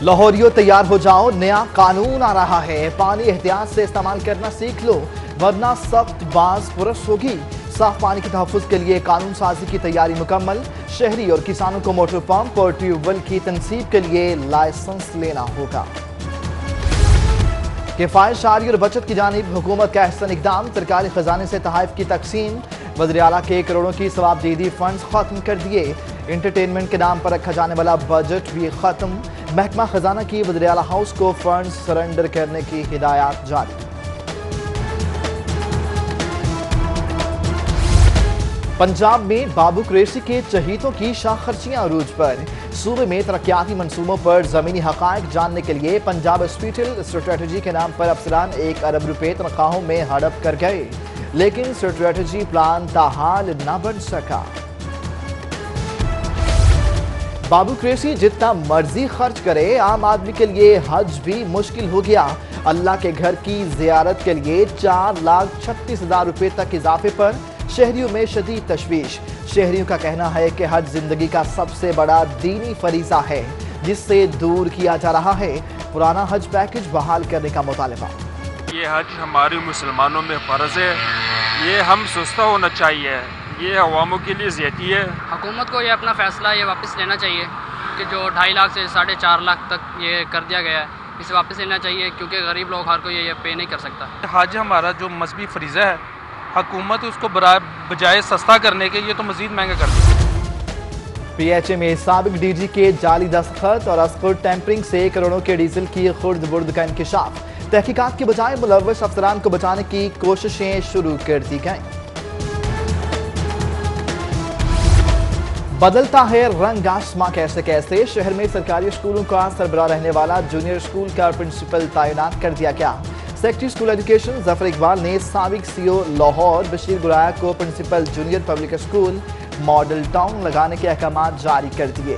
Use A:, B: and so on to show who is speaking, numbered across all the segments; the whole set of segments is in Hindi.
A: लाहौरियों तैयार हो जाओ, नया कानून आ रहा है। पानी एहतियात से इस्तेमाल करना सीख लो, वरना सख्त बाज पुरश होगी। साफ पानी के तहफ़्फ़ुज़ के लिए कानून साजी की तैयारी मुकम्मल। शहरी और किसानों को मोटर पंप और ट्यूबवेल की तनसीब के लिए लाइसेंस लेना होगा। किफ़ायत शारी और बचत की जानिब हुकूमत का अहसन इक़दाम, सरकारी खजाने से तहफ़ की तकसीम। वज़ीर आला के करोड़ों की सवाबदीदी फंड्स खत्म कर दिए। इंटरटेनमेंट के नाम पर रखा जाने वाला बजट भी खत्म। महकमा खजाना की वज़ीर आला हाउस को फंड्स सरेंडर करने की हिदायत जारी। पंजाब में बाबू कुरैशी के चहीतों की शाखर्चियां अरूज पर। सूबे में तरक्याती मंसूबों पर जमीनी हकायक जानने के लिए पंजाब हॉस्पिटल स्ट्रेटजी के नाम पर अफसरान 1 अरब रुपए तनख्वाहों में हड़प कर गए, लेकिन स्ट्रेटजी प्लान ताहाल न बन सका। बाबू कुरैशी जितना मर्जी खर्च करे, आम आदमी के लिए हज भी मुश्किल हो गया। अल्लाह के घर की जियारत के लिए 4,36,000 रुपए तक इजाफे पर शहरियों में शदीद तशवीश। शहरियों का कहना है कि हज जिंदगी का सबसे बड़ा दीनी फरीजा है, जिससे दूर किया जा रहा है। पुराना हज पैकेज बहाल करने का मुतालबा।
B: ये हज हमारे मुसलमानों में फ़र्ज है, ये हम सस्ता होना चाहिए, ये अवामों के लिए ज़्यादती है।
C: हुकूमत को ये अपना फ़ैसला ये वापस लेना चाहिए कि जो 2.5 लाख से 4.5 लाख तक ये कर दिया गया है, इसे वापस लेना चाहिए, क्योंकि गरीब लोग हर कोई ये पे नहीं कर सकता।
D: हज हमारा जो मजहबी फरीज़ा है, हुकूमत उसको बजाय सस्ता करने के ये तो मजीद महंगा कर दी।
A: PHA में साबिक DG के जाली दस्तखत और अस्कुर टेम्परिंग से करोड़ों के डीजल की खुर्द बुर्द का इंकिशाफ। तहकीकात के बजाय मुलव्वस अफसरान को बचाने की कोशिशें शुरू कर दी गईं। बदलता है रंग आसमां कैसे कैसे। शहर में सरकारी स्कूलों का सरबराह रहने वाला जूनियर स्कूल का प्रिंसिपल तैनात कर दिया गया। Secretary school education Zafar Iqbal ने साबिक CO लाहौर बशीर गुराया को principal junior public school model town लगाने के अहकाम जारी कर दिए।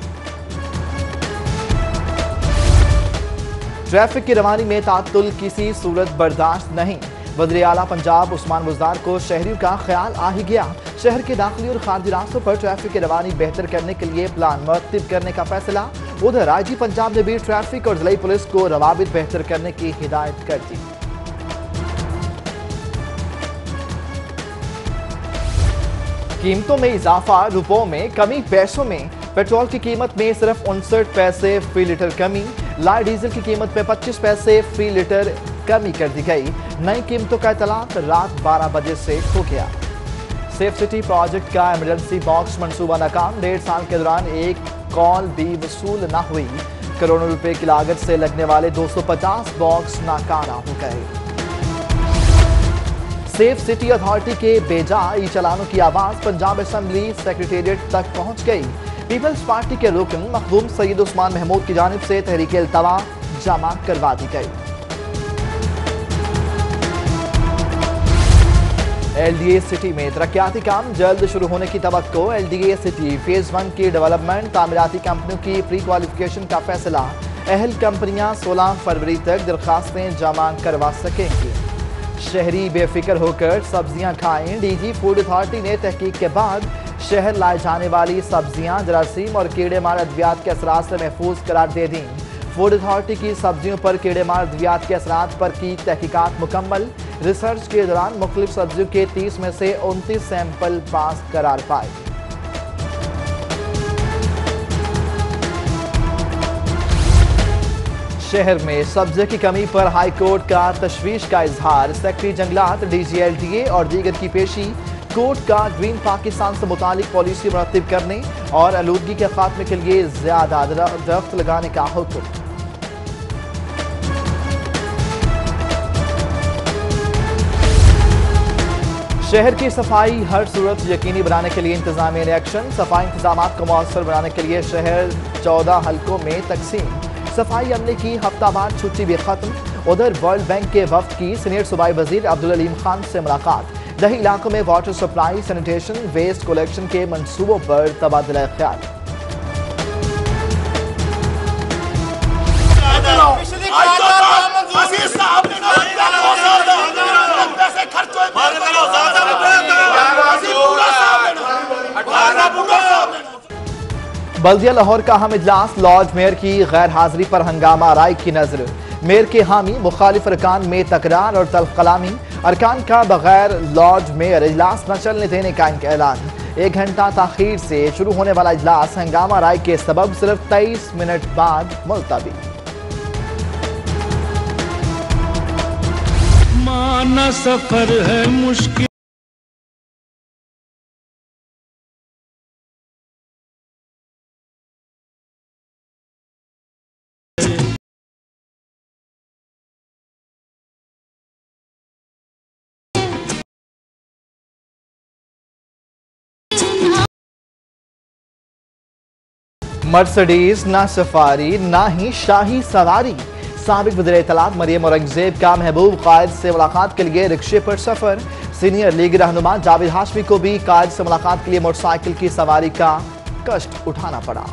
A: ट्रैफिक की रवानी में तातुल किसी सूरत बर्दाश्त नहीं। वज़ीर आला पंजाब उस्मान बुज़दार को शहरियों का ख्याल आ ही गया। शहर के दाखिली और खारजी रास्तों पर ट्रैफिक की रवानी बेहतर करने के लिए प्लान मुरत्तिब करने का फैसला। उधर IG पंजाब ने भी ट्रैफिक और जिला पुलिस को रवाबित बेहतर करने की हिदायत कर दी। कीमतों में इजाफा, रुपयों में कमी, पैसों में। पेट्रोल की कीमत में सिर्फ 59 पैसे फी लीटर कमी। लाए डीजल की कीमत में 25 पैसे फी लीटर कमी कर दी गई। नई कीमतों का इतलाक रात 12 बजे से हो गया। सेफ सिटी प्रोजेक्ट का इमरजेंसी बॉक्स मंसूबा नाकाम। 1.5 साल के दौरान एक कॉल भी वसूल न हुई। करोड़ों रुपए की लागत से लगने वाले 250 बॉक्स नाकारा हो गए। सेफ सिटी अथॉरिटी के बेजा ई चलानों की आवाज पंजाब असेंबली सेक्रेटेरिएट तक पहुंच गई। पीपल्स पार्टी के रुकन मखदूम सईद उस्मान महमूद की जानिब से तहरीक इल्तवा जमा करवा दी गई। LDA सिटी में तरक्याती काम जल्द शुरू होने की तवक्को। LDA सिटी फेज 1 की डेवलपमेंट तामीराती कंपनियों की प्री क्वालिफिकेशन का फैसला। अहल कंपनियां 16 फरवरी तक दरखास्तें जमा करवा सकेंगी। शहरी बेफिक्र होकर सब्जियां खाएं। DG फूड अथॉरिटी ने तहकीक के बाद शहर लाए जाने वाली सब्जियां जरासीम और कीड़े मार अद्वियात के असरात से महफूज करार दे दी। फूड अथॉरिटी की सब्जियों पर कीड़े मार अद्वियात के असरात पर की तहकीकात मुकम्मल। रिसर्च के दौरान मुख्तलिफ सब्जियों के 30 में से 29 सैंपल पास करार पाए। शहर में सब्जी की कमी पर हाई कोर्ट का तशवीश का इजहार। सेक्रेटरी जंगलात, DG LDA और दीगर की पेशी। कोर्ट का ग्रीन पाकिस्तान से मुतालिक पॉलिसी मुरत्तिब करने और आलूदगी के खात्मे के लिए ज्यादा दरख्त लगाने का हुक्म। शहर की सफाई हर सूरत यकीनी बनाने के लिए इंतजामिया ने एक्शन। सफाई इंतजाम को मौसर बनाने के लिए शहर 14 हल्कों में तकसीम। सफाई अमले की हफ्तावार छुट्टी भी खत्म। उधर वर्ल्ड बैंक के वफ्द की सीनियर सूबाई वजीर अब्दुल अलीम खान से मुलाकात। दही इलाकों में water supply, sanitation, waste collection के मंसूबों पर तबादला ख्याल। बल्दिया लाहौर का अहम इजलास, लॉर्ड मेयर की गैर हाजिरी पर हंगामा, राय की नजर। मेयर के हामी मुखालिफ अरकान में तकरार और तल्ख कलामी, अरकान का बगैर लॉर्ड मेयर इजलास न चलने देने का ऐलान। 1 घंटा ताखीर से शुरू होने वाला इजलास हंगामा राय के सबब सिर्फ 23 मिनट बाद मुलतवी।
E: माना सफर है मुश्किल।
A: मर्सिडीज ना सफारी ना ही शाही सवारी। साबिक वज़ीर इत्तलात मरियम औरंगजेब का महबूब कायद से मुलाकात के लिए रिक्शे पर सफर। सीनियर लीग रहनुमा जावेद हाशमी को भी कायद से मुलाकात के लिए मोटरसाइकिल की सवारी का कष्ट उठाना पड़ा।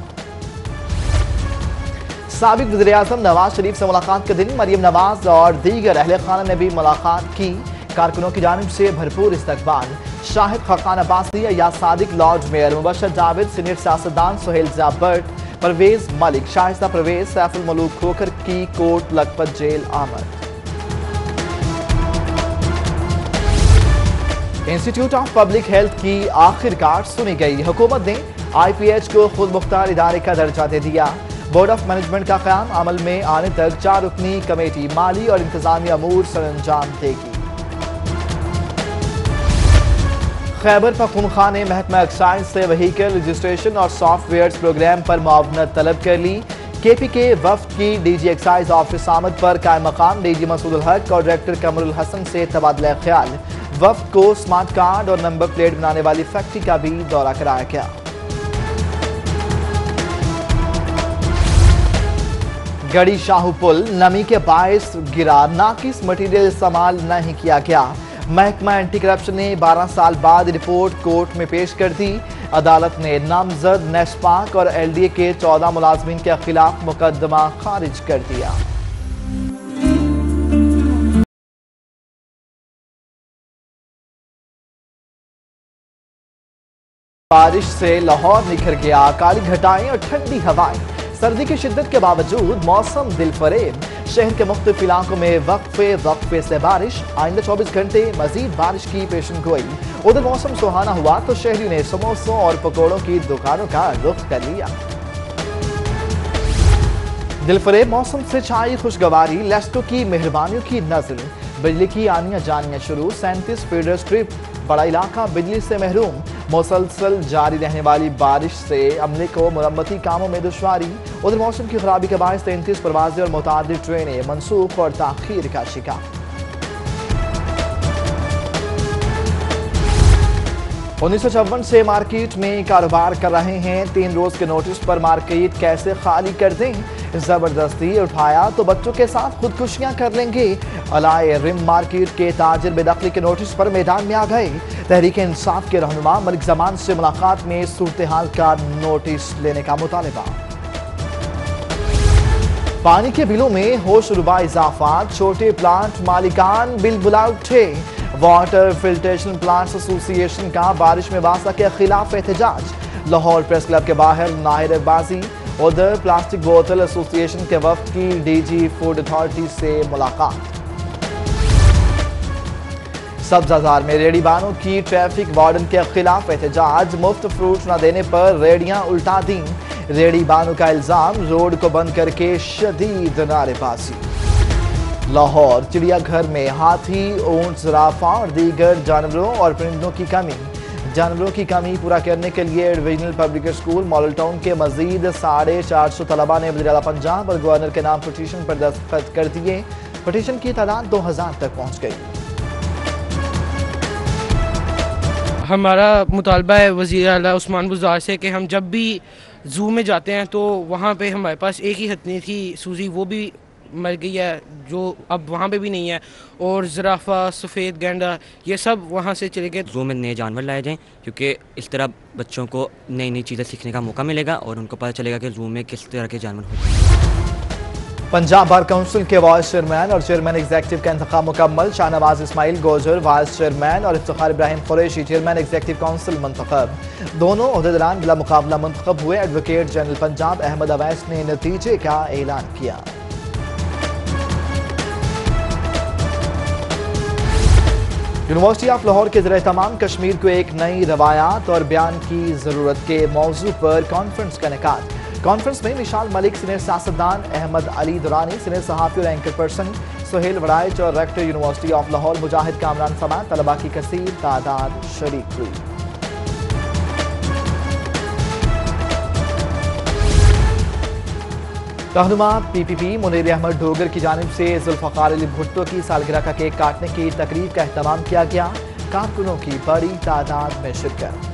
A: साबिक वज़ीर आज़म नवाज शरीफ से मुलाकात के दिन मरियम नवाज और दीगर अहले खाना ने भी मुलाकात की। कारकुनों की जानिब से भरपूर इस्तकबाल। शाहिद खकान अब्बासी, या Sadiq, lord mayor Mubashar Javed, senior सियासतदान सुहेल ज़ाबर्ट, परवेज मलिक, शाइस्ता परवेज, सैफुल मलूक खोखर की कोट लखपत जेल आमद। इंस्टीट्यूट ऑफ पब्लिक हेल्थ की आखिरकार सुनी गई। हुकूमत ने IPH को खुद मुख्तार इदारे का दर्जा दे दिया। बोर्ड ऑफ मैनेजमेंट का क़याम अमल में आने तक 4 रुकनी कमेटी माली और इंतजामी अमूर सरअंजाम देगी। खैबर पख्तूनख्वा ने महकमा एक्साइज से व्हीकल रजिस्ट्रेशन और सॉफ्टवेयर प्रोग्राम पर मुआवनत तलब कर ली। KP के वफ्द की DG एक्साइज ऑफिस आमद पर कायम मकाम DG मसूद उल हक और डायरेक्टर कमरुल हसन से तबादला ख्याल। वफ्द को स्मार्ट कार्ड और नंबर प्लेट बनाने वाली फैक्ट्री का भी दौरा कराया गया। गड़ी शाहू पुल नमी के बायस गिरा, नाकिस मटीरियल इस्तेमाल नहीं किया गया। महकमा एंटी करप्शन ने 12 साल बाद रिपोर्ट कोर्ट में पेश कर दी। अदालत ने नामजद नेस्पाक और LDA के 14 मुलाजमीन के खिलाफ मुकदमा खारिज कर दिया। बारिश से लाहौर निखर गया, काली घटाएं और ठंडी हवाएं। सर्दी की शिद्दत के बावजूद मौसम दिलफरेब। शहर के मुख्तलिफ इलाकों में वक्फे से बारिश। आइंदा 24 घंटे मजीद बारिश की पेशन गोई। उधर मौसम सुहाना हुआ तो शहरियों ने समोसों और पकौड़ों की दुकानों का रुख कर लिया। दिलफरेब मौसम से छाई खुशगवारी, लेस्टो की मेहरबानियों की नजर। बिजली की आनियां जानियां शुरू, 37 फीडर स्ट्रिप, बड़ा इलाका बिजली से महरूम। मुसलसल जारी रहने वाली बारिश से अमले को मरम्मती कामों में दुश्वारी। उधर मौसम की खराबी के बायस 33 परवाजें और मुतादिद ट्रेनें मनसूख और ताखीर का शिकार। 1954 से मार्केट में कारोबार कर रहे हैं। 3 रोज के नोटिस पर मार्केट कैसे खाली कर दें? जबरदस्ती उठाया तो बच्चों के साथ खुदकुशियां कर लेंगे। अलाए रिम मार्केट के ताजिर बेदखली के नोटिस पर मैदान में आ गए। तहरीक इंसाफ के रहनुमा मलिक जमान से मुलाकात में सूरत हाल का नोटिस लेने का मुतालबा। पानी के बिलों में होशरुबा इजाफा, छोटे प्लांट मालिकान बिल बुला उठे। वाटर फिल्ट्रेशन प्लांट्स एसोसिएशन का बारिश में वासा के खिलाफ एहतजाज। लाहौर प्रेस क्लब के बाहर नारेबाजी। उधर प्लास्टिक बोतल एसोसिएशन के वफ्द की DG फूड अथॉरिटी से मुलाकात। सब्जाजार में रेडी बानों की ट्रैफिक वार्डन के खिलाफ एहतजाज। मुफ्त फ्रूट न देने पर रेडियां उल्टा दी। रेडी बानों का इल्जाम, रोड को बंद करके शदीद नारेबाजी। लाहौर चिड़ियाघर में हाथी, ऊंट, ज़राफ़ा और दीगर जानवरों और परिंदों की कमी। जानवरों की कमी पूरा करने के लिए divisional public school model town के मजीद 450 तलबा ने वज़ीर आला पंजाब और गवर्नर के नाम पटिशन पर दस्तखत कर दिए। पटिशन की तादाद 2000 तक पहुँच गई।
F: हमारा मुतालबा है वज़ीर आला उस्मान बुज़दार से कि हम जब भी ज़ू में जाते हैं तो वहाँ पे हमारे पास एक ही हथनी थी सूजी, वो भी मर गई है, जो अब वहाँ पे भी नहीं है। और ज़राफ़ा, सफ़ेद गैंडा, ये सब वहाँ से चले गए।
G: ज़ू में नए जानवर लाए जाएं क्योंकि इस तरह बच्चों को नई नई चीज़ें सीखने का मौका मिलेगा और उनको पता चलेगा कि ज़ू में किस तरह के जानवर होते हैं।
A: पंजाब बार काउंसिल के वाइस चेयरमैन और चेयरमैन एग्जीक्यूटिव का इंतखाब मुकम्मल। शाहनवाज इस्माइल गोजर वाइस चेयरमैन और Iftikhar Ibrahim Qureshi chairman executive council मुंतखब। दोनों ओहदेदारान बिला मुकाबला मुंतखब हुए। एडवोकेट जनरल पंजाब अहमद अवैस ने नतीजे का ऐलान किया। यूनिवर्सिटी ऑफ लाहौर के ज़रिए तमाम कश्मीर को एक नई रवायात और बयान की ज़रूरत के मौजू पर कॉन्फ्रेंस का इनेकाद। कॉन्फ्रेंस में निशाल मलिक, सीनियर सियासतदान अहमद अली दुरानी, सीनियर सहाफ़ी और एंकर पर्सन सुहेल वड़ाइच और रेक्टर यूनिवर्सिटी ऑफ लाहौर मुजाहिद कामरान समेत तलबा की कसीर तादाद शरीक हुई। रहनुमा PPP मुनीर अहमद डोगर की जानिब से जुल्फ़कार अली भुट्टो की सालगिरह का केक काटने की तकरीब का एहतमाम किया गया। कारकुनों की बड़ी तादाद में शिरकत।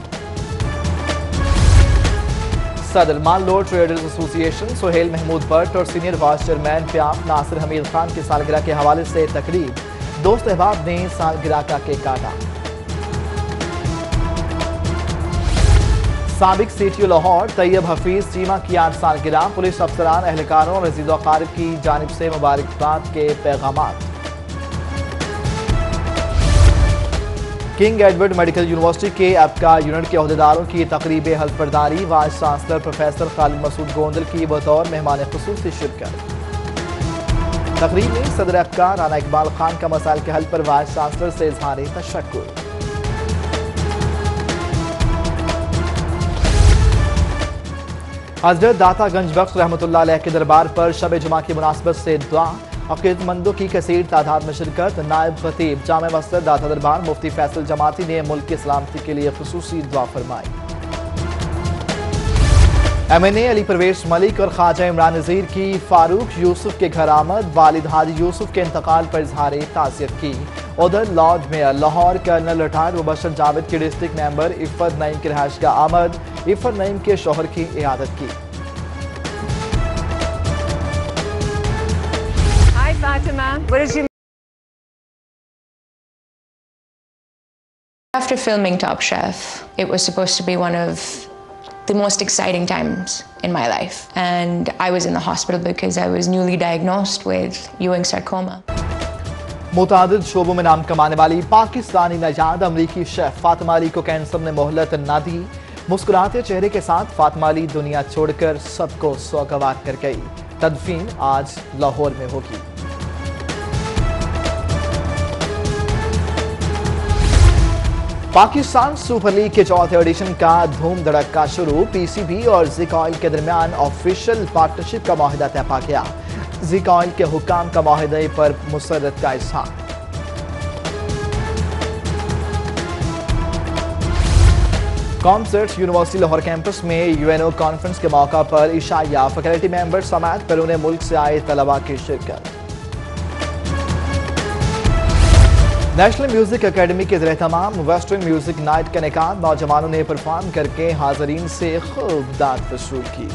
A: सदर मान लो ट्रेडर्स एसोसिएशन सुहेल महमूद भट्ट और senior vice chairman PIAF Nasir Hamid Khan की सालगिरह के हवाले से तकरीब। दोस्त अहबाब ने सालगिरह का केक काटा। साबिक CTO लाहौर तैयब हफीज चीमा की 8 सालगिरह। पुलिस अफसरान, अहलकारों और अजीज़ व अक़ारिब की जानिब से मुबारकबाद के पैगामात। किंग एडवर्ड मेडिकल यूनिवर्सिटी के अबका यूनिट के अहदेदारों की तकरीब हल्फबरदारी। Vice chancellor professor Khalid Masood Gondal की बतौर मेहमान खुसूसी शिरकत। तकरीब में सदर अबका राना इकबाल खान का मसाइल के हल पर वाइस चांसलर से इजहार तशक्कुर। हजरत दाता गंज बख्श रहमतुल्लाह अलैह के दरबार पर शब जुमा की मुनासबत से दुआ। अक़ीदतमंदों की कसीर तादाद में शिरकत। नायब खतीब जामे मस्जिद दाता दरबार मुफ्ती फैसल जमाती ने मुल्क की सलामती के लिए खुसूसी दुआ फरमाई। MNA अली परवेश मलिक और ख्वाजा इमरान नज़ीर की फारूक यूसुफ के घर आमद। वालिद हाजी यूसुफ के इंतकाल पर इजहार ताज़ियत की। उधर lord mayor Lahore colonel retired Mubashar Javed की डिस्ट्रिक्ट मेंबर इफ़त नईम की रिहाइश का आमद। इफ़त नईम के शोहर की इयादत की।
H: Hi Fatima, what is your...
I: After filming Top Chef, it was supposed to be one of the most exciting times in my life, and I was in the hospital because I was newly diagnosed with Ewing sarcoma.
A: मुतादिद शोबों में नाम कमाने वाली पाकिस्तानी नजाद अमरीकी शेफ फातिमा अली को कैंसर ने मोहलत न दी। मुस्कुराते चेहरे के साथ फातिमा अली दुनिया छोड़कर सबको सौगवार कर गई। तदफीन आज लाहौर में होगी। पाकिस्तान सुपर लीग के चौथे एडिशन का धूम धड़का शुरू। PCB और ज़िक ऑयल के दरमियान ऑफिशियल पार्टनरशिप का माहिदा तय पा गया। ज़िक ऑयल के हुक्काम का माहिदे पर मुसर्रत का इज़हार। कॉन्सर्ट यूनिवर्सिटी लाहौर कैंपस में UNO कॉन्फ्रेंस के मौका पर इशाया फैकल्टी मेंबर समेत बैरून मुल्क से आए तलबा की शिरकत। नेशनल म्यूजिक अकेडमी के ज़रिए तमाम वेस्टर्न म्यूजिक नाइट का इनेकाद। नौजवानों ने परफॉर्म करके हाज़रीन से खूब दाद वसूल की।